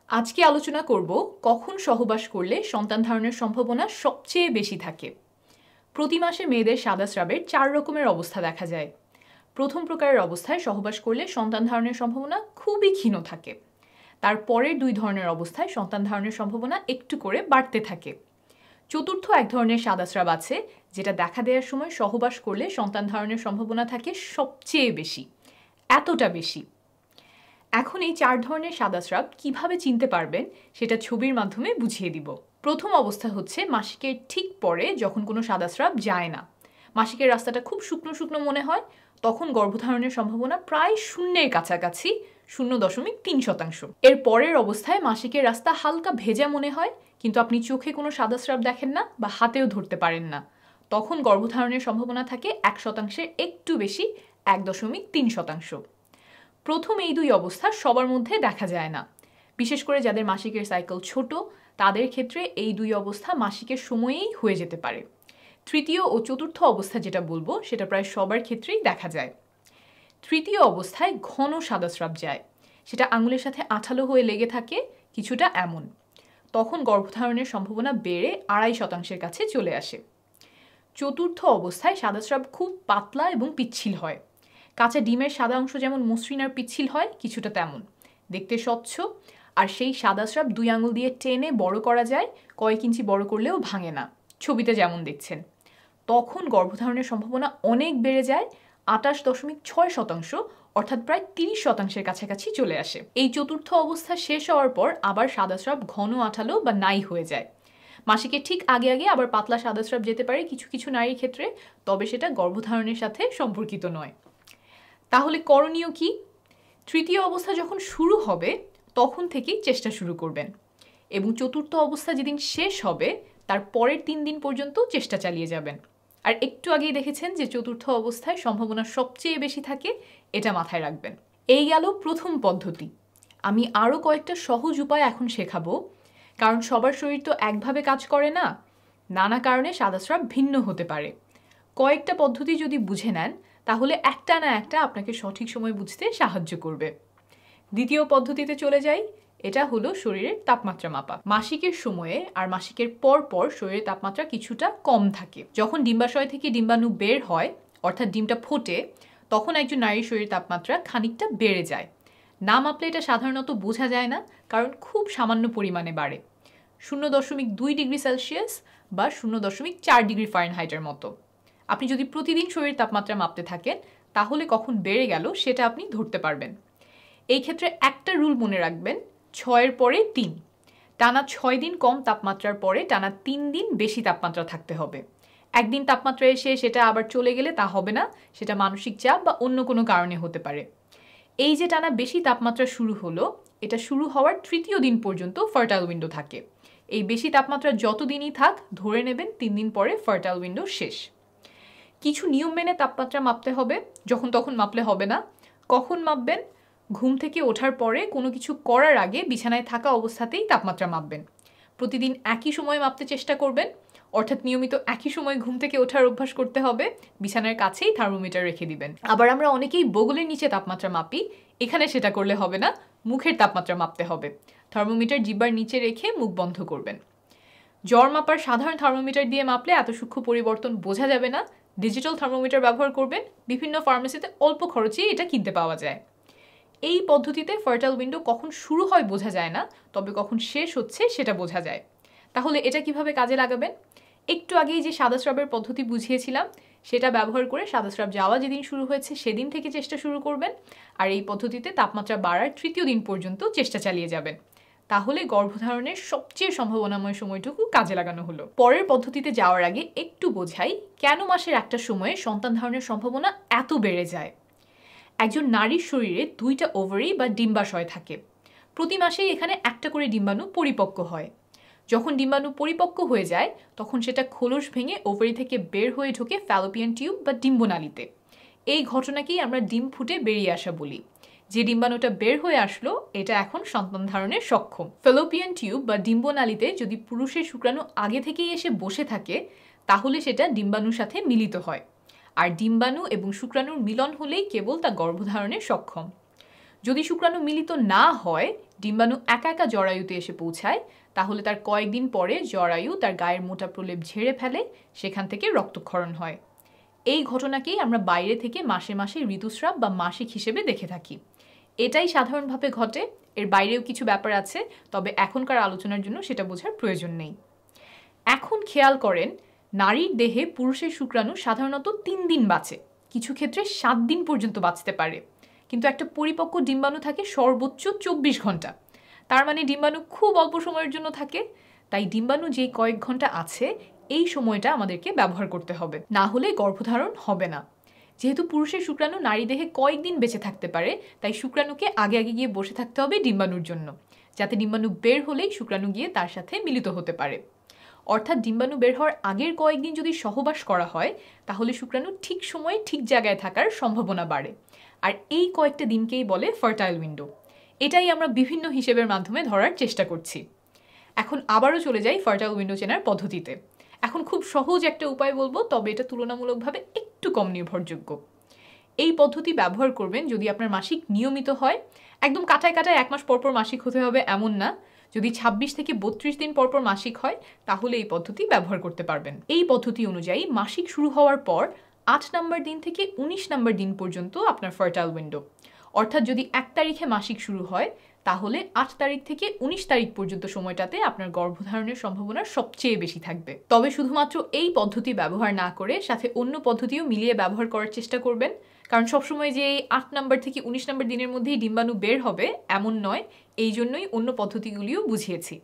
আজকে আলোচনা করব কখন সহবাস করলে সন্তান ধারণের সম্ভাবনা সবচেয়ে বেশি থাকে। প্রতি মাসে মেয়েদের সাদা স্রাবের 4 রকমের অবস্থা দেখা যায়। প্রথম প্রকারের অবস্থায় সহবাস করলে সন্তান ধারণের সম্ভাবনা খুবই ক্ষীণ থাকে। তারপরের 2 ধরনের অবস্থায় সন্তান ধারণের সম্ভাবনা একটু করে বাড়তে থাকে। চতুর্থ এক ধরনের সাদা স্রাব আছে যেটা দেখা দেওয়ার সময় সহবাস করলে সন্তান ধারণের সম্ভাবনা থাকে সবচেয়ে বেশি, এতটা বেশি। এখন এই 4 ধরনের সাদা স্রাব কিভাবে চিনতে পারবেন সেটা ছবির মাধ্যমে বুঝিয়ে দিব। প্রথম অবস্থা হচ্ছে মাসিকের ঠিক পরে যখন কোনো সাদা স্রাব যায় না, মাসিকের রাস্তাটা খুব শুকনো শুকনো মনে হয়, তখন গর্ভধারণের সম্ভাবনা প্রায় শূন্যের কাছাকাছি, 0.3%। এর পরের অবস্থায় মাসিকের রাস্তা হালকা ভেজা মনে হয়, কিন্তু আপনি চোখে কোনো সাদা স্রাব দেখেন না বা হাতেও ধরতে পারেন না, তখন গর্ভধারণের সম্ভাবনা থাকে 1%-এর একটু বেশি, 1.3%। প্রথম এই 2 অবস্থা সবার মধ্যে দেখা যায় না, বিশেষ করে যাদের মাসিকের সাইকেল ছোট তাদের ক্ষেত্রে এই 2 অবস্থা মাসিকের সময়েই হয়ে যেতে পারে। তৃতীয় ও চতুর্থ অবস্থা যেটা বলবো সেটা প্রায় সবার ক্ষেত্রেই দেখা যায়। তৃতীয় অবস্থায় ঘন সাদা স্রাব যায়, সেটা আঙুলের সাথে আঠালো হয়ে লেগে থাকে, কিছুটা এমন। তখন গর্ভধারণের সম্ভাবনা বেড়ে 2.5%-এর কাছে চলে আসে। চতুর্থ অবস্থায় সাদা স্রাব খুব পাতলা এবং পিচ্ছিল হয়। কাঁচা ডিমের সাদা অংশ যেমন মসৃণ আর পিচ্ছিল হয়, কিছুটা তেমন দেখতে স্বচ্ছ, আর সেই সাদা স্রাব 2 আঙুল দিয়ে টেনে বড় করা যায়, কয়েক ইঞ্চি বড় করলেও ভাঙে না, ছবিতে যেমন দেখছেন। তখন গর্ভধারণের সম্ভাবনা অনেক বেড়ে যায়, 28.6%, অর্থাৎ প্রায় 30%-এর কাছাকাছি চলে আসে। এই চতুর্থ অবস্থা শেষ হওয়ার পর আবার সাদা স্রাব ঘন আঠালো বা নাই হয়ে যায়। মাসিকের ঠিক আগে আগে আবার পাতলা সাদা স্রাব যেতে পারে কিছু কিছু নারীর ক্ষেত্রে, তবে সেটা গর্ভধারণের সাথে সম্পর্কিত নয়। তাহলে করণীয় কি? তৃতীয় অবস্থা যখন শুরু হবে তখন থেকেই চেষ্টা শুরু করবেন, এবং চতুর্থ অবস্থা যেদিন শেষ হবে তার পরের 3 দিন পর্যন্ত চেষ্টা চালিয়ে যাবেন। আর একটু আগেই দেখেছেন যে চতুর্থ অবস্থায় সম্ভাবনা সবচেয়ে বেশি থাকে, এটা মাথায় রাখবেন। এই গেল প্রথম পদ্ধতি। আমি আরও কয়েকটা সহজ উপায় এখন শেখাবো, কারণ সবার শরীর তো একভাবে কাজ করে না, নানা কারণে সাদা স্রাব ভিন্ন হতে পারে। কয়েকটা পদ্ধতি যদি বুঝে নেন তাহলে একটা না একটা আপনাকে সঠিক সময় বুঝতে সাহায্য করবে। দ্বিতীয় পদ্ধতিতে চলে যাই, এটা হলো শরীরের তাপমাত্রা মাপা। মাসিকের সময়ে আর মাসিকের পর পর শরীরের তাপমাত্রা কিছুটা কম থাকে। যখন ডিম্বাশয় থেকে ডিম্বাণু বের হয়, অর্থাৎ ডিমটা ফোটে, তখন একজন নারীর শরীরের তাপমাত্রা খানিকটা বেড়ে যায়। না মাপলে এটা সাধারণত বোঝা যায় না, কারণ খুব সামান্য পরিমাণে বাড়ে, 0.2 ডিগ্রি সেলসিয়াস বা 0.4 ডিগ্রি ফারেনহাইটের মতো। আপনি যদি প্রতিদিন শরীরের তাপমাত্রা মাপতে থাকেন তাহলে কখন বেড়ে গেল সেটা আপনি ধরতে পারবেন। এই ক্ষেত্রে একটা রুল মনে রাখবেন, 6-এর পরে 3। টানা 6 দিন কম তাপমাত্রার পরে টানা 3 দিন বেশি তাপমাত্রা থাকতে হবে। একদিন তাপমাত্রা এসে সেটা আবার চলে গেলে তা হবে না, সেটা মানসিক চাপ বা অন্য কোনো কারণে হতে পারে। এই যে টানা বেশি তাপমাত্রা শুরু হলো, এটা শুরু হওয়ার 3য় দিন পর্যন্ত ফার্টাইল উইন্ডো থাকে। এই বেশি তাপমাত্রা যত দিনই থাক, ধরে নেবেন 3 দিন পরে ফার্টাইল উইন্ডো শেষ। কিছু নিয়ম মেনে তাপমাত্রা মাপতে হবে, যখন তখন মাপলে হবে না। কখন মাপবেন? ঘুম থেকে ওঠার পরে কোনো কিছু করার আগে বিছানায় থাকা অবস্থাতেই তাপমাত্রা মাপবেন। প্রতিদিন একই সময়ে মাপতে চেষ্টা করবেন, অর্থাৎ নিয়মিত একই সময় ঘুম থেকে ওঠার অভ্যাস করতে হবে। বিছানার কাছেই থার্মোমিটার রেখে দিবেন। আবার আমরা অনেকেই বগলের নিচে তাপমাত্রা মাপি, এখানে সেটা করলে হবে না, মুখের তাপমাত্রা মাপতে হবে। থার্মোমিটার জিহ্বার নিচে রেখে মুখ বন্ধ করবেন। জ্বর মাপার সাধারণ থার্মোমিটার দিয়ে মাপলে এত সূক্ষ্ম পরিবর্তন বোঝা যাবে না, ডিজিটাল থার্মোমিটার ব্যবহার করবেন। বিভিন্ন ফার্মেসিতে অল্প খরচেই এটা কিনতে পাওয়া যায়। এই পদ্ধতিতে ফার্টাইল উইন্ডো কখন শুরু হয় বোঝা যায় না, তবে কখন শেষ হচ্ছে সেটা বোঝা যায়। তাহলে এটা কিভাবে কাজে লাগাবেন? একটু আগেই যে সাদা স্রাবের পদ্ধতি বুঝিয়েছিলাম সেটা ব্যবহার করে সাদা স্রাব যাওয়া যেদিন শুরু হয়েছে সেদিন থেকে চেষ্টা শুরু করবেন, আর এই পদ্ধতিতে তাপমাত্রা বাড়ার 3য় দিন পর্যন্ত চেষ্টা চালিয়ে যাবেন। তাহলে গর্ভধারণের সবচেয়ে সম্ভাবনাময় সময়টুকু কাজে লাগানো হলো। পরের পদ্ধতিতে যাওয়ার আগে একটু বোঝাই কেন মাসের একটা সময়ে সন্তান ধারণের সম্ভাবনা এত বেড়ে যায়। একজন নারীর শরীরে 2টা ওভারি বা ডিম্বাশয় থাকে। প্রতি মাসেই এখানে একটা করে ডিম্বাণু পরিপক্ক হয়। যখন ডিম্বাণু পরিপক্ক হয়ে যায় তখন সেটা খোলস ভেঙে ওভারি থেকে বের হয়ে ঢোকে ফ্যালোপিয়ান টিউব বা ডিম্বনালীতে। এই ঘটনাকেই আমরা ডিম ফুটে বেরিয়ে আসা বলি। যে ডিম্বাণুটা বের হয়ে আসলো এটা এখন সন্তান ধারণের সক্ষম। ফ্যালোপিয়ান টিউব বা ডিম্বনালীতে যদি পুরুষের শুক্রাণু আগে থেকেই এসে বসে থাকে তাহলে সেটা ডিম্বাণুর সাথে মিলিত হয়, আর ডিম্বাণু এবং শুক্রাণুর মিলন হলেই কেবল তা গর্ভধারণে সক্ষম। যদি শুক্রাণু মিলিত না হয় ডিম্বাণু একা একা জরায়ুতে এসে পৌঁছায়, তাহলে তার কয়েকদিন পরে জরায়ু তার গায়ের মোটা প্রলেপ ঝেড়ে ফেলে, সেখান থেকে রক্তক্ষরণ হয়। এই ঘটনাকেই আমরা বাইরে থেকে মাসে মাসে ঋতুস্রাব বা মাসিক হিসেবে দেখে থাকি। এটাই সাধারণভাবে ঘটে, এর বাইরেও কিছু ব্যাপার আছে, তবে এখনকার আলোচনার জন্য সেটা বোঝার প্রয়োজন নেই। এখন খেয়াল করেন, নারীর দেহে পুরুষের শুক্রাণু সাধারণত 3 দিন বাঁচে, কিছু ক্ষেত্রে 7 দিন পর্যন্ত বাঁচতে পারে, কিন্তু একটা পরিপক্ক ডিম্বাণু থাকে সর্বোচ্চ 24 ঘন্টা। তার মানে ডিম্বাণু খুব অল্প সময়ের জন্য থাকে। তাই ডিম্বাণু যেই কয়েক ঘন্টা আছে এই সময়টা আমাদেরকে ব্যবহার করতে হবে, না হলে গর্ভধারণ হবে না। যেহেতু পুরুষের শুক্রাণু নারী দেহে কয়েকদিন বেঁচে থাকতে পারে, তাই শুক্রাণুকে আগে আগে গিয়ে বসে থাকতে হবে ডিম্বাণুর জন্য, যাতে ডিম্বাণু বের হলেই শুক্রাণু গিয়ে তার সাথে মিলিত হতে পারে। অর্থাৎ ডিম্বাণু বের হওয়ার আগের কয়েকদিন যদি সহবাস করা হয়, তাহলে শুক্রাণু ঠিক সময়ে ঠিক জায়গায় থাকার সম্ভাবনা বাড়ে। আর এই কয়েকটা দিনকেই বলে ফার্টাইল উইন্ডো। এটাই আমরা বিভিন্ন হিসেবের মাধ্যমে ধরার চেষ্টা করছি। এখন আবারও চলে যাই ফার্টাইল উইন্ডো চেনার পদ্ধতিতে। এখন খুব সহজ একটা উপায় বলবো, তবে এটা তুলনামূলকভাবে একটু কম নির্ভরযোগ্য। এই পদ্ধতি ব্যবহার করবেন যদি আপনার মাসিক নিয়মিত হয়। একদম কাটায় কাটায় 1 মাস পরপর মাসিক হতে হবে এমন না। যদি 26 থেকে 32 দিন পরপর মাসিক হয়, তাহলে এই পদ্ধতি ব্যবহার করতে পারবেন। এই পদ্ধতি অনুযায়ী মাসিক শুরু হওয়ার পর 8 নম্বর দিন থেকে 19 নম্বর দিন পর্যন্ত আপনার ফার্টাইল উইন্ডো। অর্থাৎ যদি 1 তারিখে মাসিক শুরু হয়, তাহলে 8 তারিখ থেকে 19 তারিখ পর্যন্ত সময়টাতে আপনার গর্ভধারণের সম্ভাবনা সবচেয়ে বেশি থাকবে। তবে শুধুমাত্র এই পদ্ধতি ব্যবহার না করে সাথে অন্য পদ্ধতিও মিলিয়ে ব্যবহার করার চেষ্টা করবেন, কারণ সবসময় যে এই 8 নম্বর থেকে 19 নম্বর দিনের মধ্যেই ডিম্বাণু বের হবে এমন নয়। এই জন্যই অন্য পদ্ধতিগুলিও বুঝিয়েছি।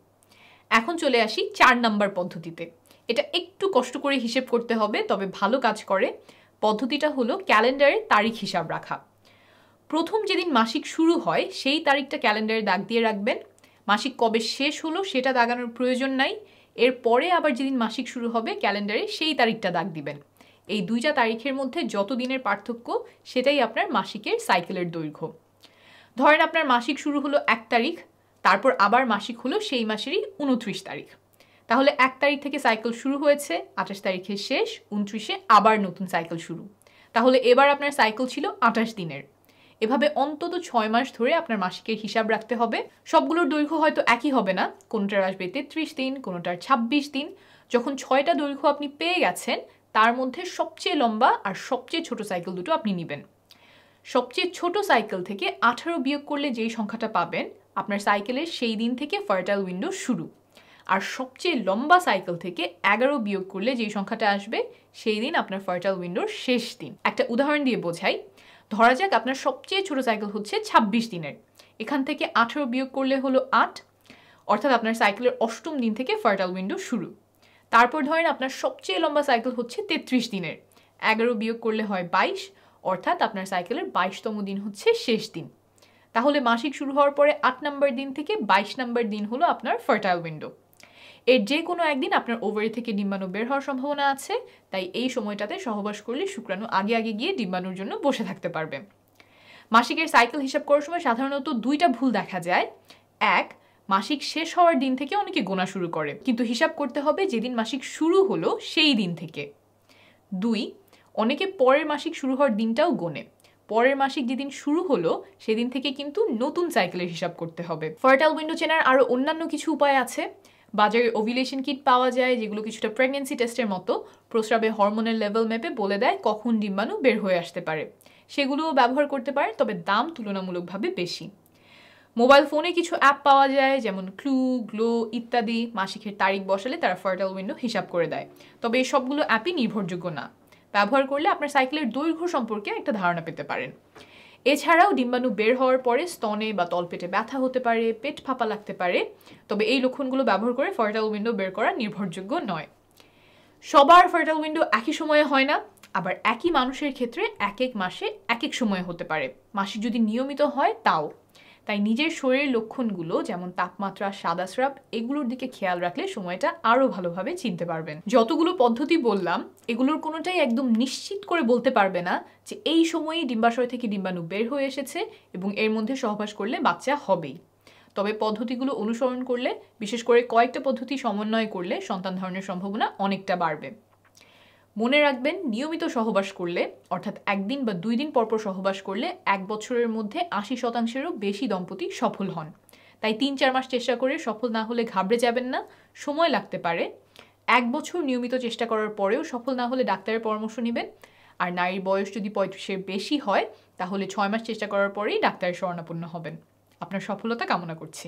এখন চলে আসি 4 নম্বর পদ্ধতিতে। এটা একটু কষ্ট করে হিসেব করতে হবে, তবে ভালো কাজ করে। পদ্ধতিটা হলো ক্যালেন্ডারে তারিখ হিসাব রাখা। প্রথম যেদিন মাসিক শুরু হয় সেই তারিখটা ক্যালেন্ডারে দাগ দিয়ে রাখবেন। মাসিক কবে শেষ হলো সেটা দাগানোর প্রয়োজন নাই। এরপরে আবার যেদিন মাসিক শুরু হবে ক্যালেন্ডারে সেই তারিখটা দাগ দিবেন। এই দুইটা তারিখের মধ্যে যত দিনের পার্থক্য সেটাই আপনার মাসিকের সাইকেলের দৈর্ঘ্য। ধরেন আপনার মাসিক শুরু হলো 1 তারিখ, তারপর আবার মাসিক হলো সেই মাসেরই 29 তারিখ। তাহলে 1 তারিখ থেকে সাইকেল শুরু হয়েছে, 28 তারিখে শেষ, 29-এ আবার নতুন সাইকেল শুরু। তাহলে এবার আপনার সাইকেল ছিল 28 দিনের। এভাবে অন্তত 6 মাস ধরে আপনার মাসিকের হিসাব রাখতে হবে। সবগুলোর দৈর্ঘ্য হয়তো একই হবে না, কোনোটার আসবে 33 দিন, কোনোটার 26 দিন। যখন 6টা দৈর্ঘ্য আপনি পেয়ে গেছেন, তার মধ্যে সবচেয়ে লম্বা আর সবচেয়ে ছোট সাইকেল দুটো আপনি নেবেন। সবচেয়ে ছোট সাইকেল থেকে 18 বিয়োগ করলে যেই সংখ্যাটা পাবেন, আপনার সাইকেলের সেই দিন থেকে ফার্টাইল উইন্ডো শুরু। আর সবচেয়ে লম্বা সাইকেল থেকে 11 বিয়োগ করলে যেই সংখ্যাটা আসবে, সেই দিন আপনার ফার্টাইল উইন্ডোর শেষ দিন। একটা উদাহরণ দিয়ে বোঝাই। ধরা যাক আপনার সবচেয়ে ছোট সাইকেল হচ্ছে 26 দিনের। এখান থেকে 18 বিয়োগ করলে হলো 8, অর্থাৎ আপনার সাইকেলের 8ম দিন থেকে ফার্টাইল উইন্ডো শুরু। তারপর ধরেন আপনার সবচেয়ে লম্বা সাইকেল হচ্ছে 33 দিনের। 11 বিয়োগ করলে হয় 22, অর্থাৎ আপনার সাইকেলের 22তম দিন হচ্ছে শেষ দিন। তাহলে মাসিক শুরু হওয়ার পরে 8 নম্বর দিন থেকে 22 নম্বর দিন হলো আপনার ফার্টাইল উইন্ডো। এর যে কোনো একদিন আপনার ওভারি থেকে ডিম্বাণু বের হওয়ার সম্ভাবনা আছে, তাই এই সময়টাতে সহবাস করলে শুক্রাণু আগে আগে গিয়ে ডিম্বাণুর জন্য বসে থাকতে পারবে। মাসিকের সাইকেল হিসাব করার সময় সাধারণত 2টা ভুল দেখা যায়। 1, মাসিক শেষ হওয়ার দিন থেকে অনেকে গোনা শুরু করে, কিন্তু হিসাব করতে হবে যেদিন মাসিক শুরু হলো সেই দিন থেকে। 2, অনেকে পরের মাসিক শুরু হওয়ার দিনটাও গোনে। পরের মাসিক যেদিন শুরু হলো সেদিন থেকে কিন্তু নতুন সাইকেলের হিসাব করতে হবে। ফার্টাইল উইন্ডো চেনার আরও অন্যান্য কিছু উপায় আছে। বাজারে ওভিলেশন কিট পাওয়া যায়, যেগুলো কিছুটা প্রেগনেন্সি টেস্টের মতো প্রস্রাবে হরমোনের লেভেল মেপে বলে দেয় কখন ডিম্বাণু বের হয়ে আসতে পারে। সেগুলোও ব্যবহার করতে পারে, তবে দাম তুলনামূলকভাবে বেশি। মোবাইল ফোনে কিছু অ্যাপ পাওয়া যায়, যেমন ক্লু, গ্লো ইত্যাদি। মাসিকের তারিখ বসালে তারা ফার্টাইল উইন্ডো হিসাব করে দেয়, তবে এই সবগুলো অ্যাপই নির্ভরযোগ্য না। ব্যবহার করলে আপনার সাইকেলের দৈর্ঘ্য সম্পর্কে একটা ধারণা পেতে পারেন। এছাড়াও ডিম্বাণু বের হওয়ার পরে স্তনে বা তলপেটে ব্যথা হতে পারে, পেট ফাঁপা লাগতে পারে, তবে এই লক্ষণগুলো ব্যবহার করে ফার্টাইল উইন্ডো বের করা নির্ভরযোগ্য নয়। সবার ফার্টাইল উইন্ডো একই সময়ে হয় না, আবার একই মানুষের ক্ষেত্রে এক এক মাসে এক এক সময়ে হতে পারে। মাসিক যদি নিয়মিত হয় তাও। তাই নিজের শরীরের লক্ষণগুলো যেমন তাপমাত্রা, সাদাস্রাব, এগুলোর দিকে খেয়াল রাখলে সময়টা আরও ভালোভাবে চিনতে পারবেন। যতগুলো পদ্ধতি বললাম, এগুলোর কোনোটাই একদম নিশ্চিত করে বলতে পারবে না যে এই সময়েই ডিম্বাশয় থেকে ডিম্বাণু বের হয়ে এসেছে এবং এর মধ্যে সহবাস করলে বাচ্চা হবেই। তবে পদ্ধতিগুলো অনুসরণ করলে, বিশেষ করে কয়েকটা পদ্ধতি সমন্বয় করলে সন্তান ধারণের সম্ভাবনা অনেকটা বাড়বে। মনে রাখবেন, নিয়মিত সহবাস করলে, অর্থাৎ 1 দিন বা 2 দিন পরপর সহবাস করলে 1 বছরের মধ্যে 80%-এরও বেশি দম্পতি সফল হন। তাই 3-4 মাস চেষ্টা করে সফল না হলে ঘাবড়ে যাবেন না, সময় লাগতে পারে। 1 বছর নিয়মিত চেষ্টা করার পরেও সফল না হলে ডাক্তারের পরামর্শ নেবেন। আর নারীর বয়স যদি 35-এর বেশি হয় তাহলে 6 মাস চেষ্টা করার পরেই ডাক্তারের শরণাপন্ন হবেন। আপনার সফলতা কামনা করছি।